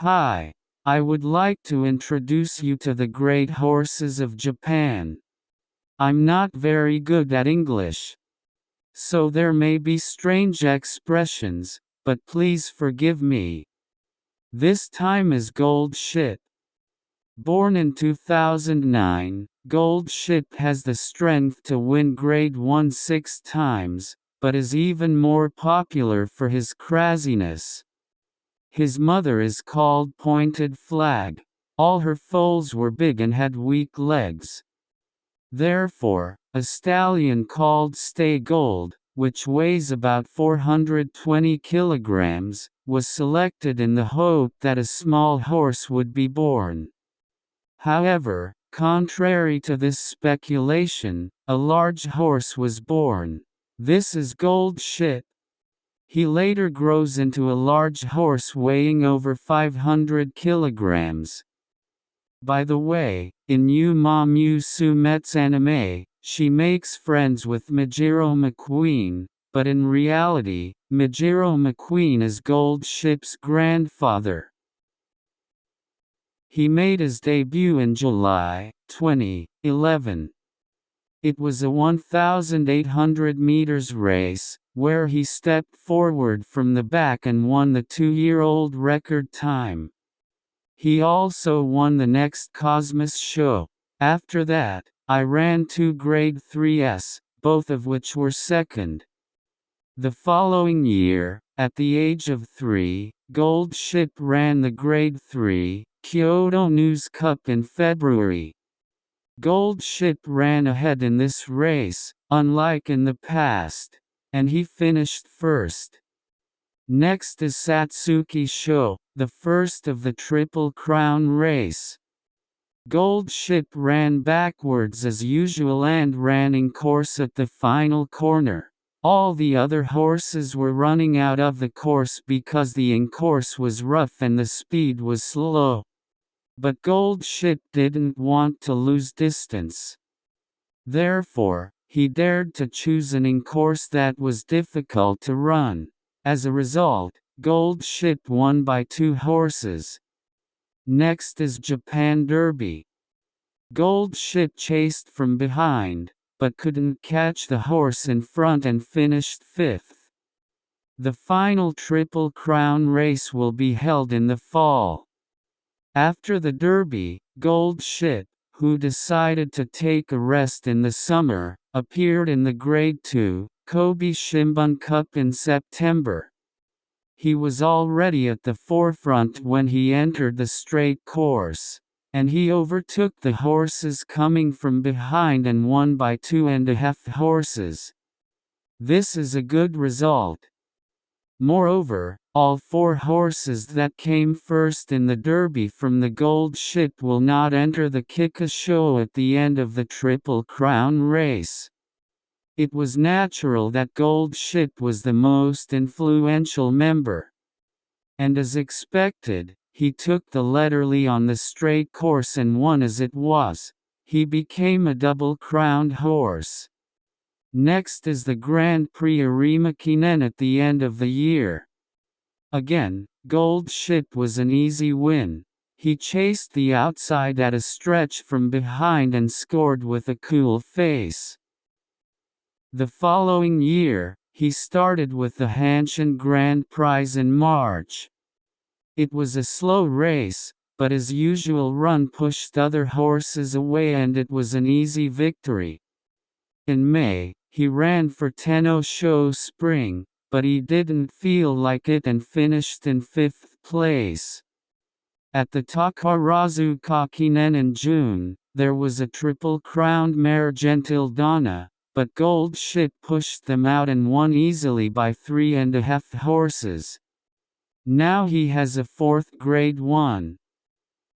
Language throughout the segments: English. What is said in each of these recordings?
Hi, I would like to introduce you to the great horses of Japan. I'm not very good at English, so there may be strange expressions, but please forgive me. This time is Goldship. Born in 2009, Goldship has the strength to win Grade 1 6 times, but is even more popular for his craziness. His mother is called Pointed Flag. All her foals were big and had weak legs. Therefore, a stallion called Stay Gold, which weighs about 420 kilograms, was selected in the hope that a small horse would be born. However, contrary to this speculation, a large horse was born. This is Goldship. He later grows into a large horse weighing over 500 kilograms. By the way, in umamusume's anime, she makes friends with Majiro McQueen, but in reality, Majiro McQueen is Goldship's grandfather. He made his debut in July 2011. It was a 1,800 meters race, where he stepped forward from the back and won the 2-year-old record time. He also won the next Cosmos show. After that, I ran 2 Grade 3s, both of which were second. The following year, at the age of 3, Goldship ran the Grade 3 Kyoto News Cup in February. Goldship ran ahead in this race, unlike in the past, and he finished first. Next is Satsuki Show, the first of the Triple Crown race. Goldship ran backwards as usual and ran in course at the final corner. All the other horses were running out of the course because the in-course was rough and the speed was slow. But Goldship didn't want to lose distance. Therefore, he dared to choose an in-course that was difficult to run. As a result, Goldship won by 2 horses. Next is Japan Derby. Goldship chased from behind, but couldn't catch the horse in front and finished 5th. The final Triple Crown race will be held in the fall. After the Derby, Goldship, who decided to take a rest in the summer, appeared in the Grade 2 Kobe Shimbun Cup in September. He was already at the forefront when he entered the straight course, and he overtook the horses coming from behind and won by 2.5 horses. This is a good result. Moreover, all 4 horses that came first in the Derby from the Goldship will not enter the Kika show at the end of the Triple Crown race. It was natural that Goldship was the most influential member. And as expected, he took the leaderly on the straight course and won as it was. He became a double-crowned horse. Next is the Grand Prix Arima Kinen at the end of the year. Again, Goldship was an easy win. He chased the outside at a stretch from behind and scored with a cool face. The following year, he started with the Hanshin Grand Prize in March. It was a slow race, but his usual run pushed other horses away and it was an easy victory. In May, he ran for Tenno Show Spring, but he didn't feel like it and finished in 5th place. At the Takarazuka Kinen in June, there was a triple-crowned mare Gentildana, but Goldship pushed them out and won easily by 3.5 horses. Now he has a 4th Grade 1.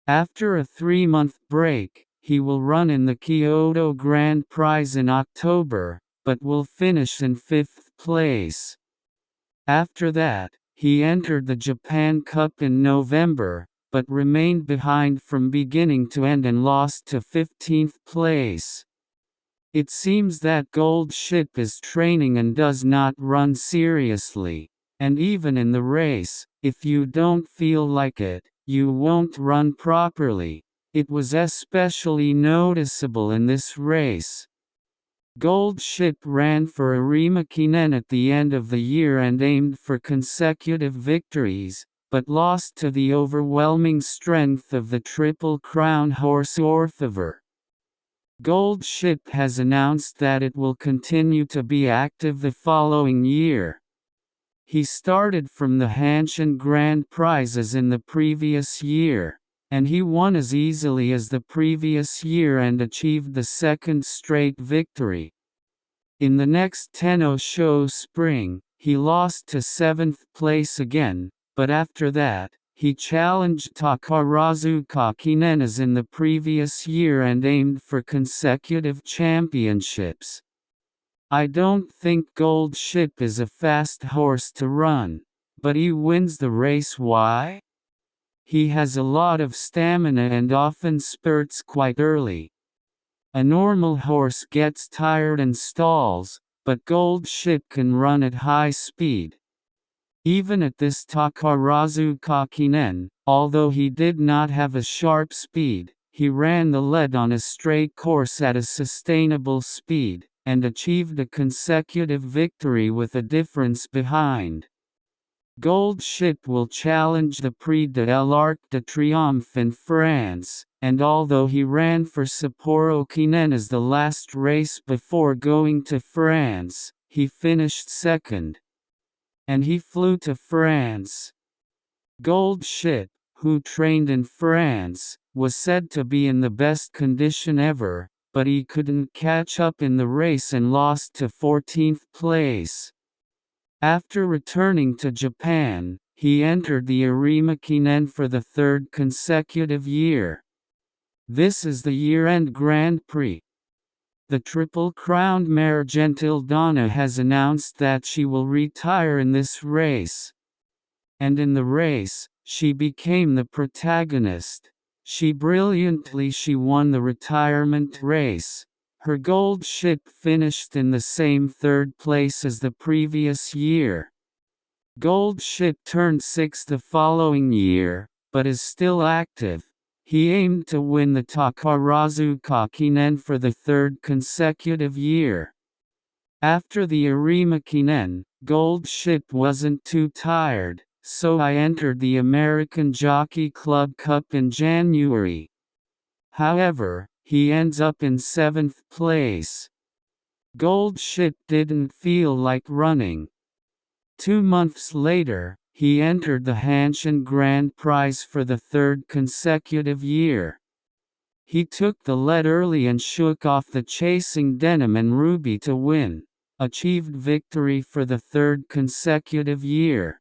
After a 3-month break, he will run in the Kyoto Grand Prize in October, but will finish in 5th place. After that, he entered the Japan Cup in November, but remained behind from beginning to end and lost to 15th place. It seems that Goldship is training and does not run seriously, and even in the race, if you don't feel like it, you won't run properly. It was especially noticeable in this race. Goldship ran for Arima Kinen at the end of the year and aimed for consecutive victories, but lost to the overwhelming strength of the Triple Crown horse Orfever. Goldship has announced that it will continue to be active the following year. He started from the Hanshin Grand Prizes in the previous year, and he won as easily as the previous year and achieved the second straight victory. In the next Tenno show spring, he lost to 7th place again, but after that, he challenged Takarazuka Kinen as in the previous year and aimed for consecutive championships. I don't think Goldship is a fast horse to run, but he wins the race. Why? He has a lot of stamina and often spurts quite early. A normal horse gets tired and stalls, but Goldship can run at high speed. Even at this Takarazuka Kinen, although he did not have a sharp speed, he ran the lead on a straight course at a sustainable speed, and achieved a consecutive victory with a difference behind. Goldship will challenge the Prix de l'Arc de Triomphe in France, and although he ran for Sapporo Kinen as the last race before going to France, he finished second. And he flew to France. Goldship, who trained in France, was said to be in the best condition ever, but he couldn't catch up in the race and lost to 14th place. After returning to Japan, he entered the Arima Kinen for the third consecutive year. This is the year-end Grand Prix. The triple-crowned mare Gentildonna has announced that she will retire in this race. And in the race, she became the protagonist. She won the retirement race. Her Goldship finished in the same third place as the previous year. Goldship turned 6 the following year, but is still active. He aimed to win the Takarazuka Kinen for the third consecutive year. After the Arima Kinen, Goldship wasn't too tired, so I entered the American Jockey Club Cup in January. However, he ends up in 7th place. Goldship didn't feel like running. 2 months later, he entered the Hanshin Grand Prize for the third consecutive year. He took the lead early and shook off the chasing Denim and Ruby to win, achieved victory for the third consecutive year.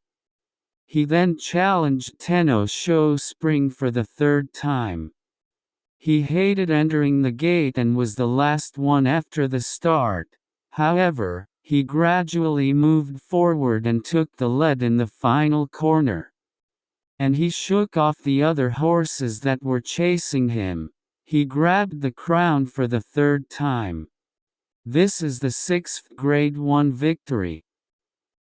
He then challenged Tenno show spring for the third time. He hated entering the gate and was the last one after the start. However, he gradually moved forward and took the lead in the final corner. And he shook off the other horses that were chasing him. He grabbed the crown for the third time. This is the 6th Grade 1 victory.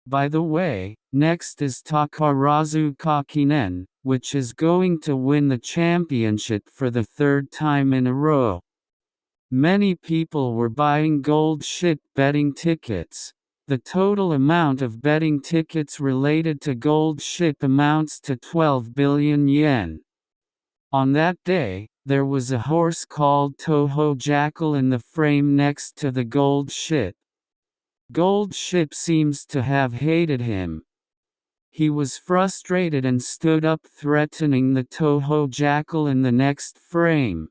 By the way, next is Takarazuka Kinen, which is going to win the championship for the third time in a row. Many people were buying Goldship betting tickets. The total amount of betting tickets related to Goldship amounts to 12 billion yen. On that day, there was a horse called Toho Jackal in the frame next to the Goldship. Goldship seems to have hated him. He was frustrated and stood up threatening the Toho Jackal in the next frame.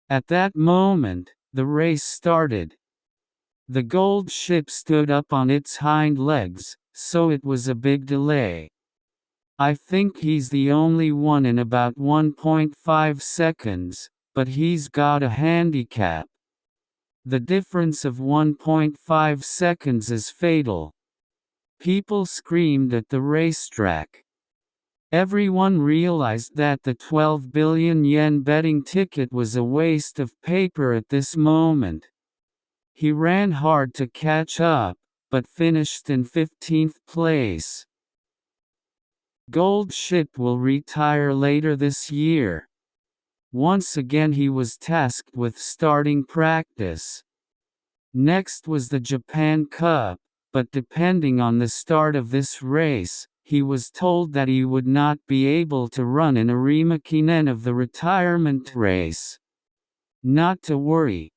At that moment, the race started. The Goldship stood up on its hind legs, so it was a big delay. I think he's the only one in about 1.5 seconds, but he's got a handicap. The difference of 1.5 seconds is fatal. People screamed at the racetrack. Everyone realized that the 12 billion yen betting ticket was a waste of paper at this moment. He ran hard to catch up, but finished in 15th place. Goldship will retire later this year. Once again he was tasked with starting practice. Next was the Japan Cup, but depending on the start of this race, he was told that he would not be able to run in Arima Kinen of the retirement race. Not to worry.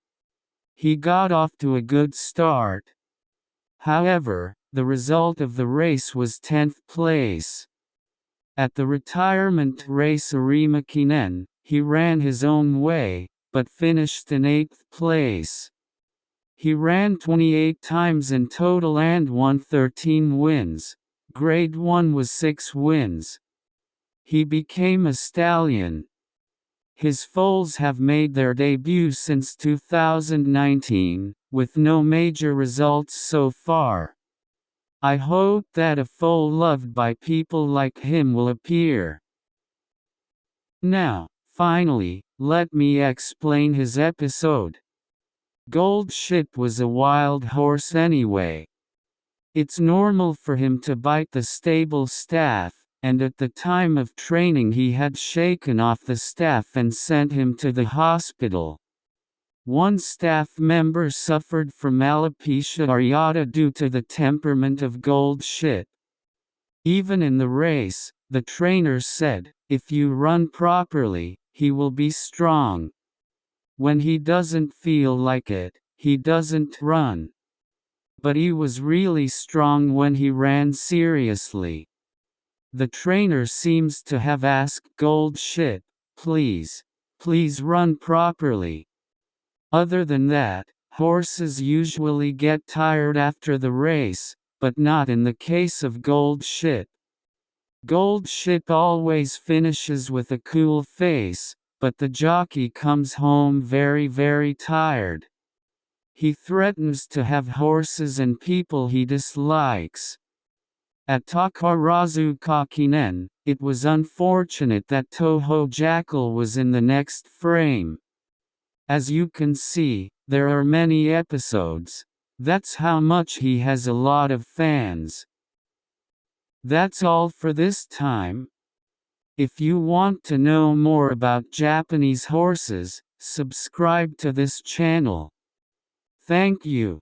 He got off to a good start. However, the result of the race was 10th place. At the retirement race Arima Kinen, he ran his own way, but finished in 8th place. He ran 28 times in total and won 13 wins. Grade 1 was 6 wins. He became a stallion. His foals have made their debut since 2019, with no major results so far. I hope that a foal loved by people like him will appear. Now, finally, let me explain his episode. Goldship was a wild horse anyway. It's normal for him to bite the stable staff, and at the time of training he had shaken off the staff and sent him to the hospital. One staff member suffered from alopecia areata due to the temperament of Goldship. Even in the race, the trainer said, if you run properly, he will be strong. When he doesn't feel like it, he doesn't run. But he was really strong when he ran seriously. The trainer seems to have asked Goldship, please run properly. Other than that, horses usually get tired after the race, but not in the case of Goldship. Goldship always finishes with a cool face, but the jockey comes home very tired. He threatens to have horses and people he dislikes. At Takarazuka Kinen, it was unfortunate that Toho Jackal was in the next frame. As you can see, there are many episodes. That's how much he has a lot of fans. That's all for this time. If you want to know more about Japanese horses, subscribe to this channel. Thank you.